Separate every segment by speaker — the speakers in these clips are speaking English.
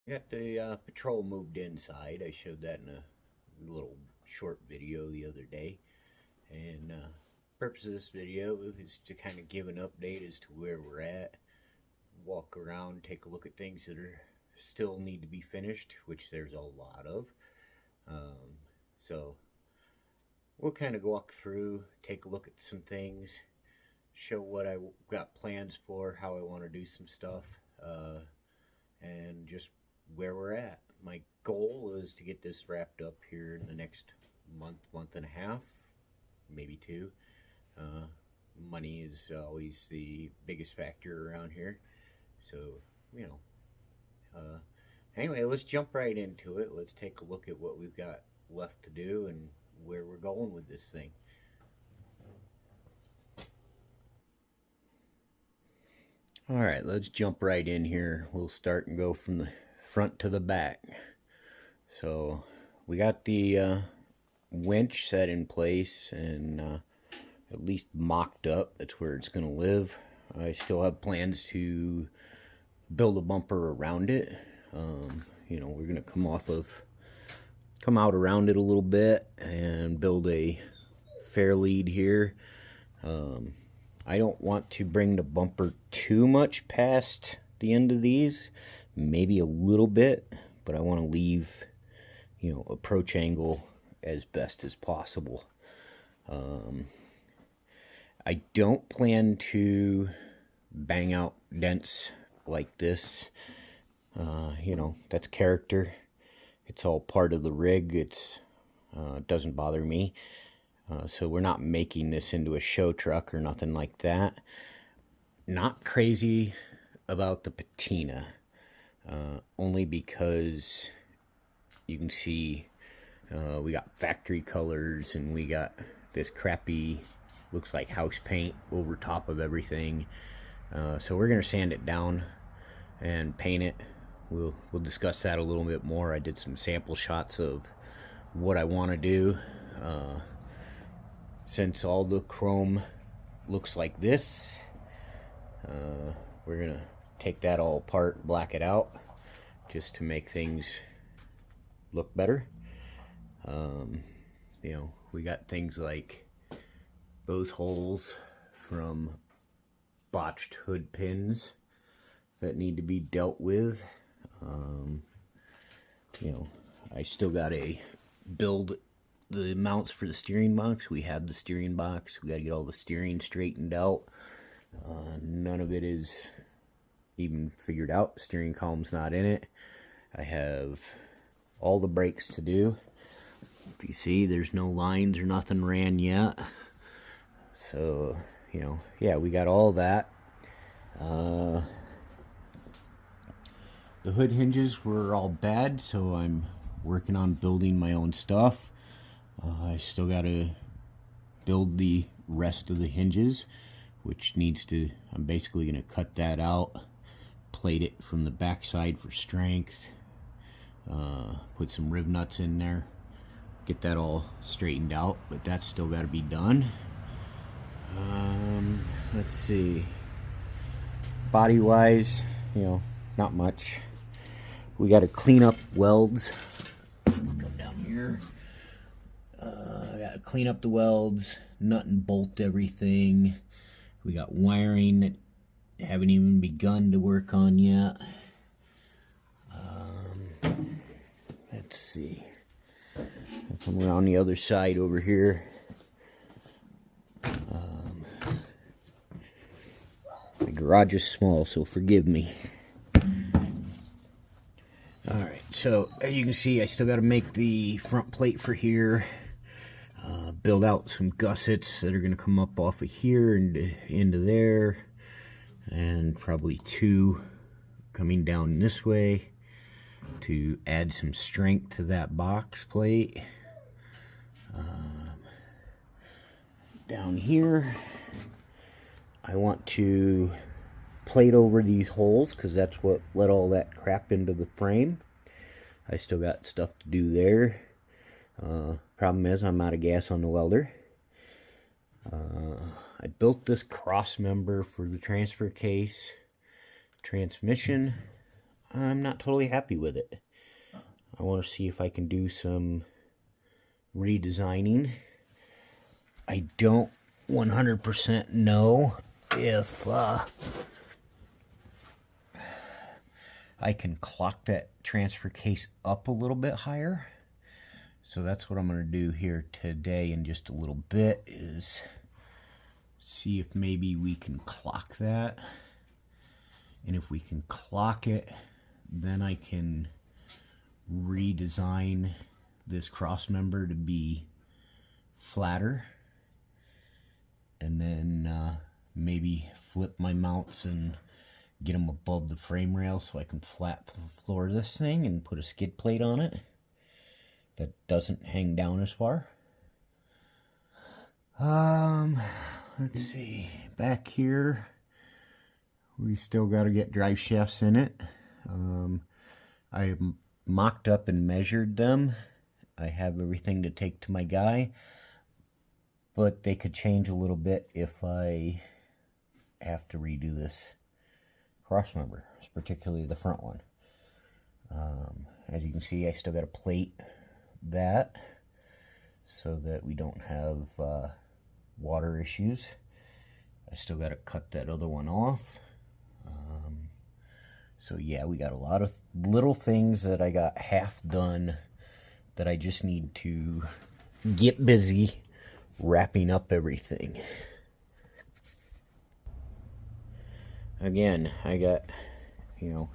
Speaker 1: Got the Patrol moved inside. I showed that in a little short video the other day. And purpose of this video is to kind of give an update as to where we're at. Walk around, take a look at things that are still need to be finished, which there's a lot of. So we'll kind of walk through, take a look at some things, show what I got plans for, how I want to do some stuff, and just where we're at. My goal is to get this wrapped up here in the next month and a half, maybe two. Money is always the biggest factor around here, so anyway, let's jump right into it. Let's take a look at what we've got left to do and where we're going with this thing. Alright, let's jump right in here. We'll start and go from the front to the back. So we got the winch set in place and at least mocked up. That's where it's going to live. I still have plans to build a bumper around it. We're going to come out around it a little bit and build a fair lead here. I don't want to bring the bumper too much past the end of these, maybe a little bit, but I want to leave, approach angle as best as possible. I don't plan to bang out dents like this. That's character. It's all part of the rig. It doesn't bother me. So we're not making this into a show truck or nothing like that. Not crazy about the patina, only because you can see we got factory colors and we got this crappy, looks like house paint over top of everything. So we're gonna sand it down and paint it. We'll discuss that a little bit more. I did some sample shots of what I want to do. Since all the chrome looks like this, we're gonna take that all apart, black it out, just to make things look better. We got things like those holes from botched hood pins that need to be dealt with. I still got to build the mounts for the steering box. We have the steering box. We got to get all the steering straightened out. None of it is even figured out. The steering column's not in it. I have all the brakes to do. If you see, there's no lines or nothing ran yet. So, yeah, we got all that. The hood hinges were all bad, so I'm working on building my own stuff. I still got to build the rest of the hinges, which I'm basically going to cut that out, plate it from the back side for strength, put some riv nuts in there, get that all straightened out, but that's still got to be done. Let's see, body wise, not much. We got to clean up welds. Come down here. I got to clean up the welds, nut and bolt everything. We got wiring that haven't even begun to work on yet. Let's see. I'll come around the other side over here. The garage is small, so forgive me. Alright, so as you can see, I still got to make the front plate for here. Build out some gussets that are going to come up off of here and into there. And probably two coming down this way to add some strength to that box plate. Down here, I want to plate over these holes because that's what let all that crap into the frame. I still got stuff to do there. Problem is I'm out of gas on the welder. I built this cross member for the transfer case transmission. I'm not totally happy with it. I want to see if I can do some redesigning. I don't 100% know if I can clock that transfer case up a little bit higher. So that's what I'm going to do here today in just a little bit, is see if maybe we can clock that. And if we can clock it, then I can redesign this cross member to be flatter. And then maybe flip my mounts and get them above the frame rail so I can flat floor this thing and put a skid plate on it that doesn't hang down as far. Let's see, back here we still got to get drive shafts in it. I mocked up and measured them. I have everything to take to my guy, but they could change a little bit if I have to redo this cross member, particularly the front one. As you can see, I still got to plate that so that we don't have water issues. I still got to cut that other one off. So yeah, we got a lot of little things that I got half done that I just need to get busy wrapping up everything. Again, I got, all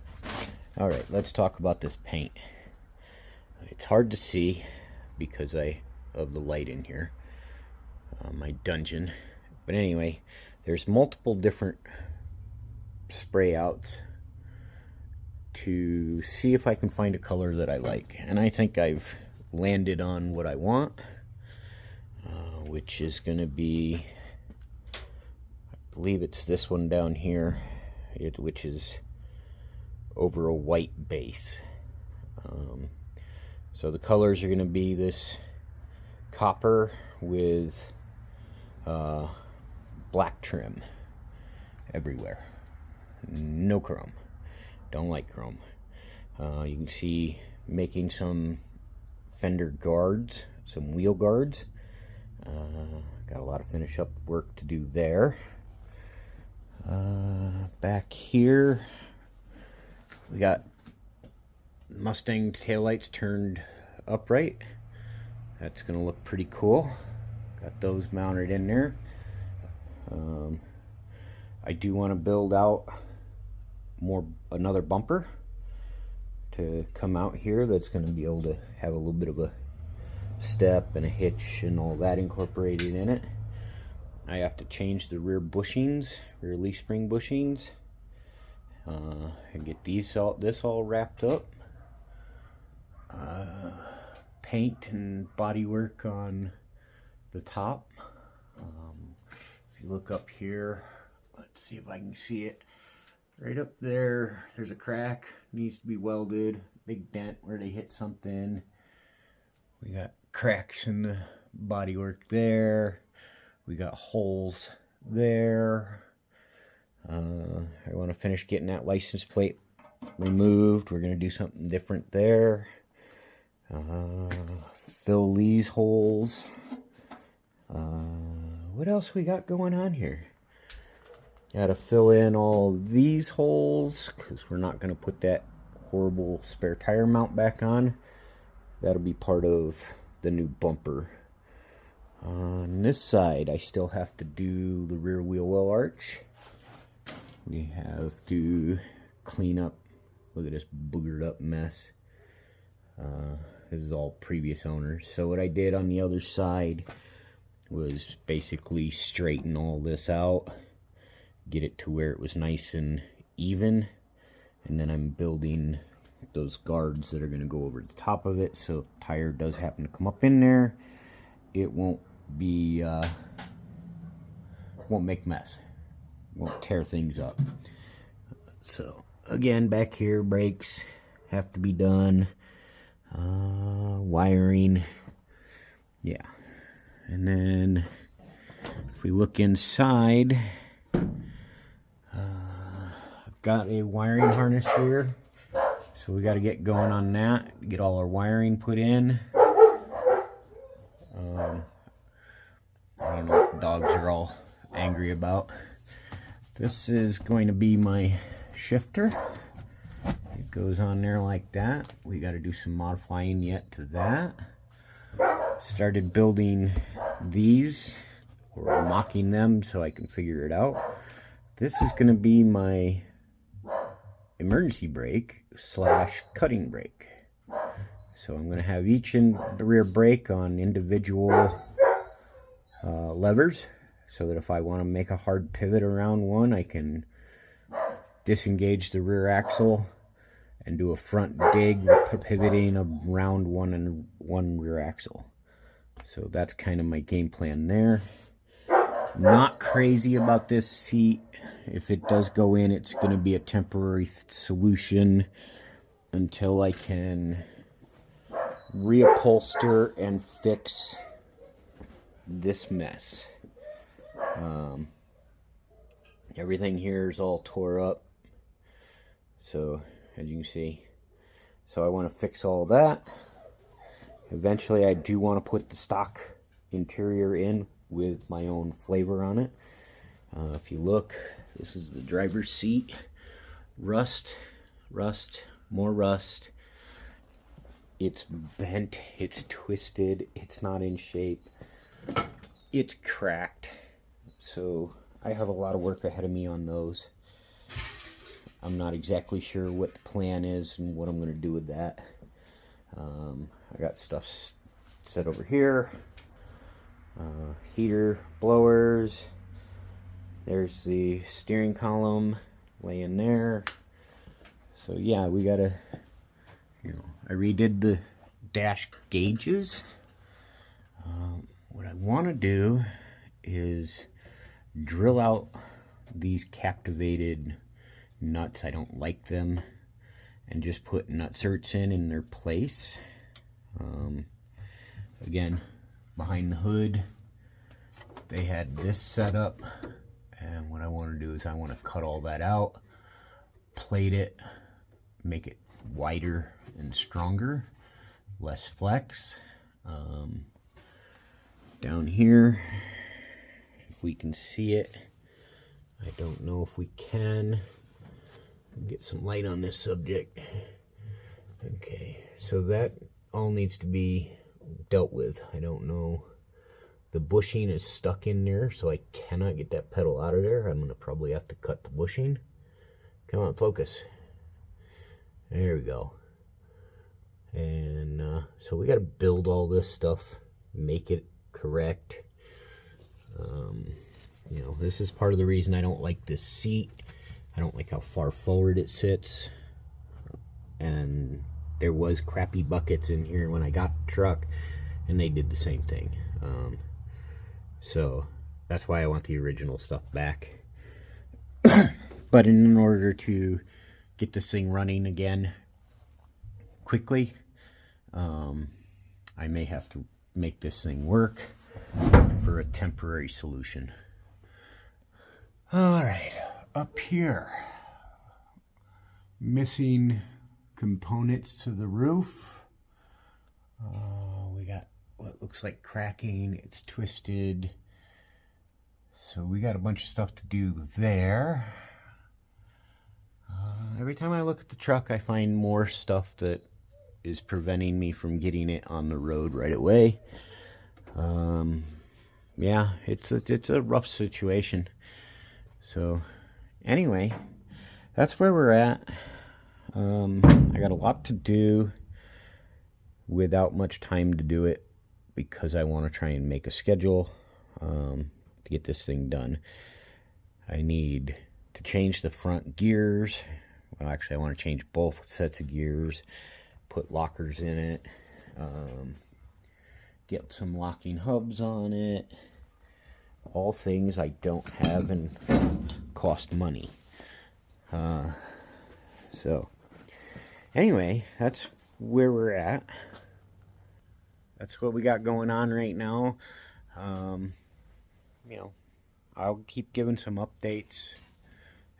Speaker 1: right, let's talk about this paint. It's hard to see because of the light in here, my dungeon. But anyway, there's multiple different spray outs to see if I can find a color that I like. And I think I've landed on what I want, which is going to be, I believe it's this one down here, which is over a white base. So the colors are going to be this copper with black trim everywhere. No chrome. Don't like chrome. You can see making some fender guards, some wheel guards. Got a lot of finish up work to do there. Back here we got Mustang taillights turned upright. That's gonna look pretty cool. Got those mounted in there. I do want to build out another bumper to come out here that's going to be able to have a little bit of a step and a hitch and all that incorporated in it. I have to change the rear bushings, rear leaf spring bushings, and get this all wrapped up. Paint and body work on the top. If you look up here, let's see if I can see it. Right up there, there's a crack, needs to be welded. Big dent where they hit something. We got cracks in the bodywork there. We got holes there. I want to finish getting that license plate removed. We're going to do something different there. Fill these holes. What else we got going on here? Got to fill in all these holes because we're not going to put that horrible spare tire mount back on. That'll be part of the new bumper. On this side, I still have to do the rear wheel well arch. We have to clean up. Look at this boogered up mess. This is all previous owners. So what I did on the other side was basically straighten all this out, get it to where it was nice and even, and then I'm building those guards that are going to go over the top of it, so if the tire does happen to come up in there, it won't be won't make mess, won't tear things up. So again, back here, brakes have to be done, wiring, yeah. And then if we look inside, I've got a wiring harness here So we got to get going on that, get all our wiring put in. I don't know what the dogs are all angry about. This is going to be my shifter. It goes on there like that. We got to do some modifying yet to that. Started building these, or mocking them so I can figure it out. This is going to be my emergency brake / cutting brake. So I'm going to have each in the rear brake on individual levers, so that if I want to make a hard pivot around one, I can disengage the rear axle and do a front dig pivoting around one rear axle. So that's kind of my game plan there. Not crazy about this seat. If it does go in, it's going to be a temporary solution until I can reupholster and fix this mess. Everything here is all tore up, so as you can see. So I want to fix all that. Eventually I do want to put the stock interior in with my own flavor on it. If you look, this is the driver's seat. Rust, more rust. It's bent, it's twisted, it's not in shape, it's cracked. So I have a lot of work ahead of me on those. I'm not exactly sure what the plan is and what I'm going to do with that. I got stuff set over here. Heater, blowers. There's the steering column laying there. So yeah, we gotta, I redid the dash gauges. What I want to do is drill out these captivated nuts. I don't like them, and just put nutserts in their place. Again, behind the hood they had this set up, and what I want to do is I want to cut all that out, plate it, make it wider and stronger, less flex. Down here, if we can see it, I don't know if we can get some light on this subject. Okay, so that all needs to be dealt with. I don't know, the bushing is stuck in there, so I cannot get that pedal out of there. I'm gonna probably have to cut the bushing. Come on, focus. There we go. And so we got to build all this stuff, make it correct. This is part of the reason I don't like this seat. I don't like how far forward it sits, and there was crappy buckets in here when I got the truck, and they did the same thing. So that's why I want the original stuff back. But in order to get this thing running again quickly, I may have to make this thing work for a temporary solution. All right, up here, missing components to the roof. We got what looks like cracking. It's twisted. So we got a bunch of stuff to do there. Every time I look at the truck, I find more stuff that is preventing me from getting it on the road right away. Yeah, it's a rough situation. So anyway, that's where we're at. I got a lot to do without much time to do it, because I want to try and make a schedule to get this thing done. I need to change the front gears. Well, actually, I want to change both sets of gears, put lockers in it, get some locking hubs on it. All things I don't have and cost money. So anyway, that's where we're at. That's what we got going on right now. I'll keep giving some updates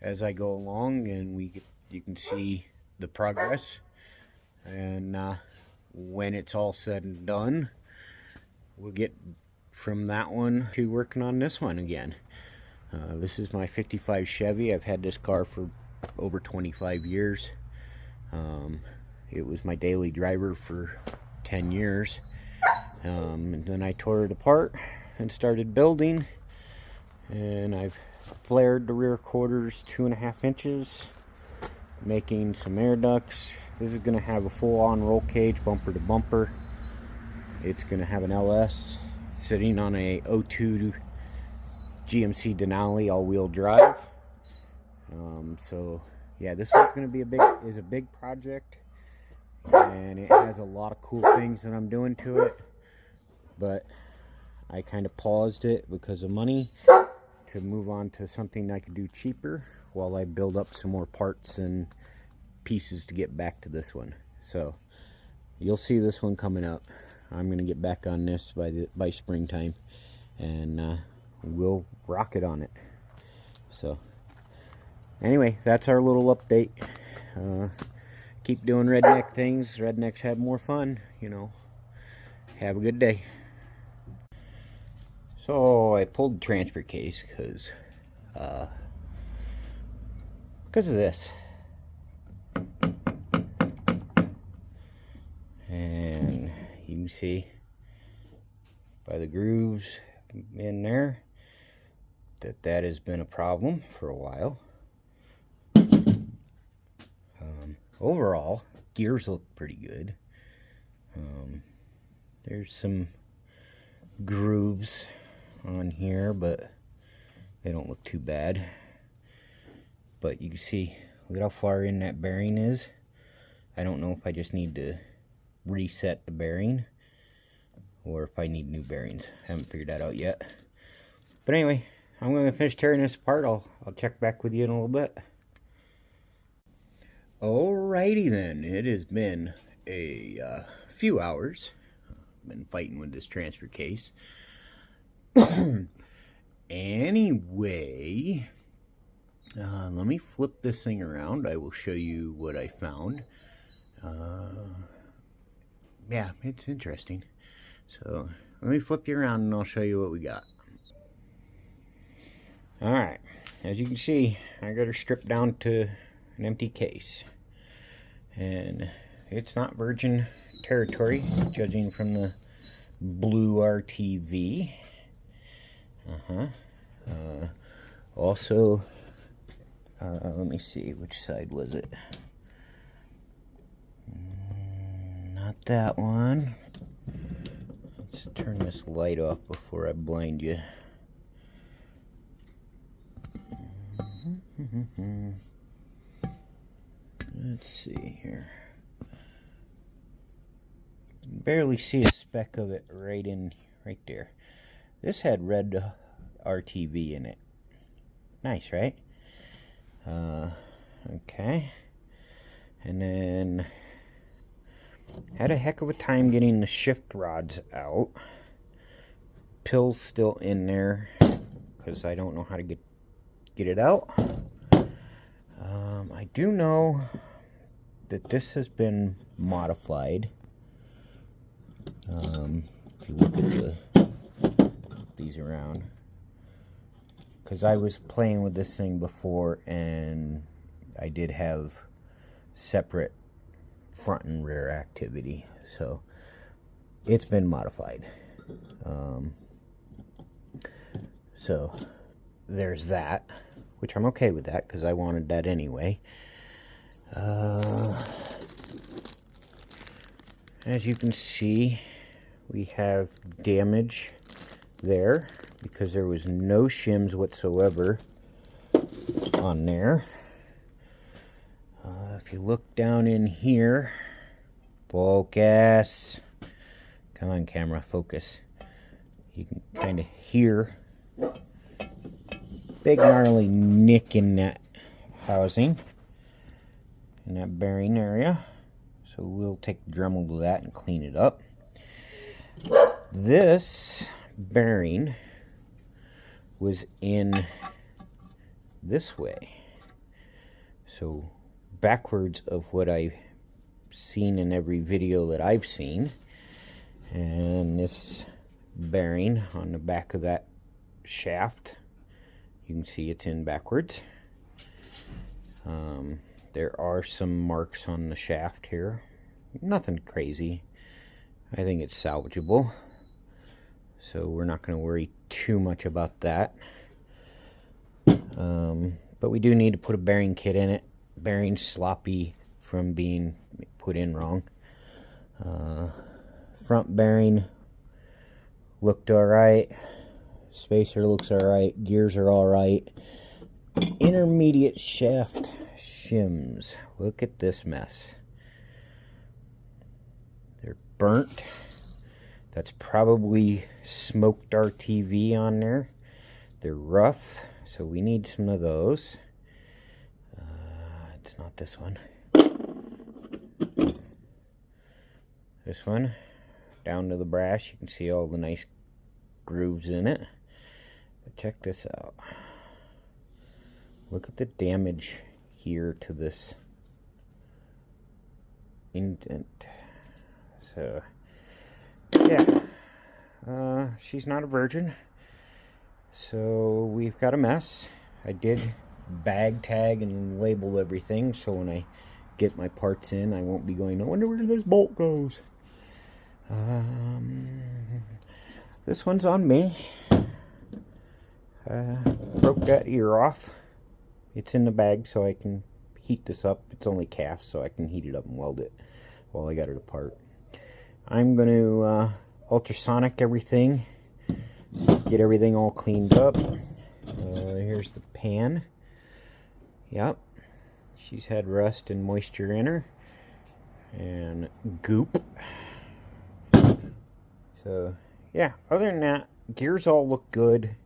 Speaker 1: as I go along, and you can see the progress. And when it's all said and done, we'll get from that one to working on this one again. This is my 55 Chevy. I've had this car for over 25 years. It was my daily driver for 10 years. And then I tore it apart and started building. And I've flared the rear quarters 2.5 inches, making some air ducts. This is going to have a full-on roll cage, bumper to bumper. It's going to have an LS sitting on a 02 GMC Denali all-wheel drive. So yeah, this one's going to be a big project, and it has a lot of cool things that I'm doing to it. But I kind of paused it because of money to move on to something I could do cheaper while I build up some more parts and pieces to get back to this one. So you'll see this one coming up. I'm gonna get back on this by springtime, and we'll rock it on it. So anyway, that's our little update. Keep doing redneck things. Rednecks have more fun, you know. Have a good day. So I pulled the transfer case because of this. And you can see by the grooves in there that has been a problem for a while. Overall, gears look pretty good. There's some grooves on here, but they don't look too bad. But you can see, look at how far in that bearing is. I don't know if I just need to reset the bearing or if I need new bearings. I haven't figured that out yet. But anyway, I'm going to finish tearing this apart. I'll check back with you in a little bit. Alrighty then, it has been a few hours. I've been fighting with this transfer case. Anyway, let me flip this thing around. I will show you what I found. Yeah, it's interesting. So let me flip you around and I'll show you what we got. Alright, as you can see, I got her stripped down to an empty case. And it's not virgin territory, judging from the blue RTV. Also, let me see, which side was it? Not that one. Let's turn this light off before I blind you. Let's see here. You can barely see a speck of it right there. This had red RTV in it. Nice, right? Okay. And then had a heck of a time getting the shift rods out. Pill's still in there because I don't know how to get it out. I do know that this has been modified. If you look at these around, because I was playing with this thing before and I did have separate front and rear activity, so it's been modified. So there's that, which I'm okay with that because I wanted that anyway. As you can see, we have damage there because there was no shims whatsoever on there. If you look down in here, focus. Come on, camera, focus. You can kind of hear big gnarly nick in that housing, in that bearing area. So we'll take the Dremel to that and clean it up. This bearing was in this way. So backwards of what I seen in every video that I've seen. And this bearing on the back of that shaft, you can see it's in backwards. There are some marks on the shaft here. Nothing crazy. I think it's salvageable, so we're not going to worry too much about that. But we do need to put a bearing kit in it. Bearing's sloppy from being put in wrong. Front bearing looked alright. Spacer looks alright. Gears are alright. Intermediate shaft shims. Look at this mess. They're burnt. That's probably smoked RTV on there. They're rough, so we need some of those. It's not this one. This one, down to the brass, you can see all the nice grooves in it. But check this out. Look at the damage here to this indent. So, yeah, she's not a virgin. So we've got a mess. I did bag tag and label everything, so when I get my parts in, I won't be going, I wonder where this bolt goes. This one's on me. Broke that ear off. It's in the bag, so I can heat this up. It's only cast, so I can heat it up and weld it while I got it apart. I'm going to ultrasonic everything, get everything all cleaned up. Here's the pan. Yep, she's had rust and moisture in her, and goop. So, yeah, other than that, gears all look good.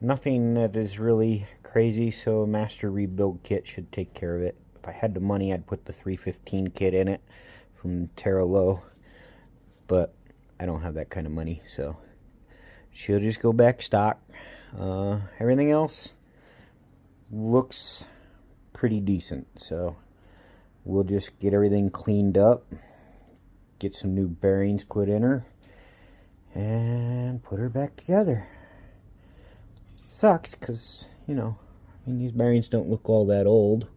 Speaker 1: Nothing that is really crazy, so a master rebuild kit should take care of it. If I had the money, I'd put the 315 kit in it from Terra Low, but I don't have that kind of money, so she'll just go back stock. Everything else looks pretty decent, so we'll just get everything cleaned up, get some new bearings put in her, and put her back together. Sucks because, you know, I mean, these bearings don't look all that old.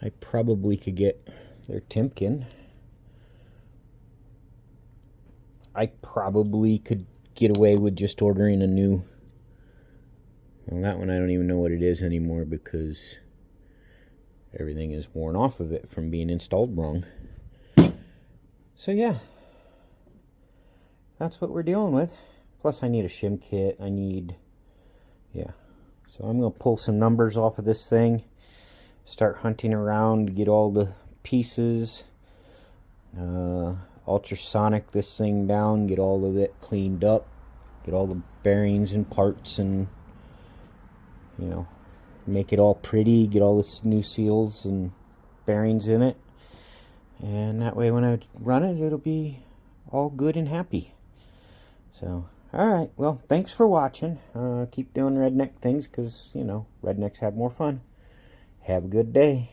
Speaker 1: I probably could get their Timken. I probably could get away with just ordering a new. Well, that one I don't even know what it is anymore because everything is worn off of it from being installed wrong. So yeah, that's what we're dealing with. Plus I need a shim kit. I need, yeah. So I'm going to pull some numbers off of this thing, start hunting around, get all the pieces, ultrasonic this thing down, get all of it cleaned up, get all the bearings and parts, and, you know, make it all pretty, get all the new seals and bearings in it, and that way when I run it, it'll be all good and happy. So, alright, well, thanks for watching. Keep doing redneck things because, you know, rednecks have more fun. Have a good day.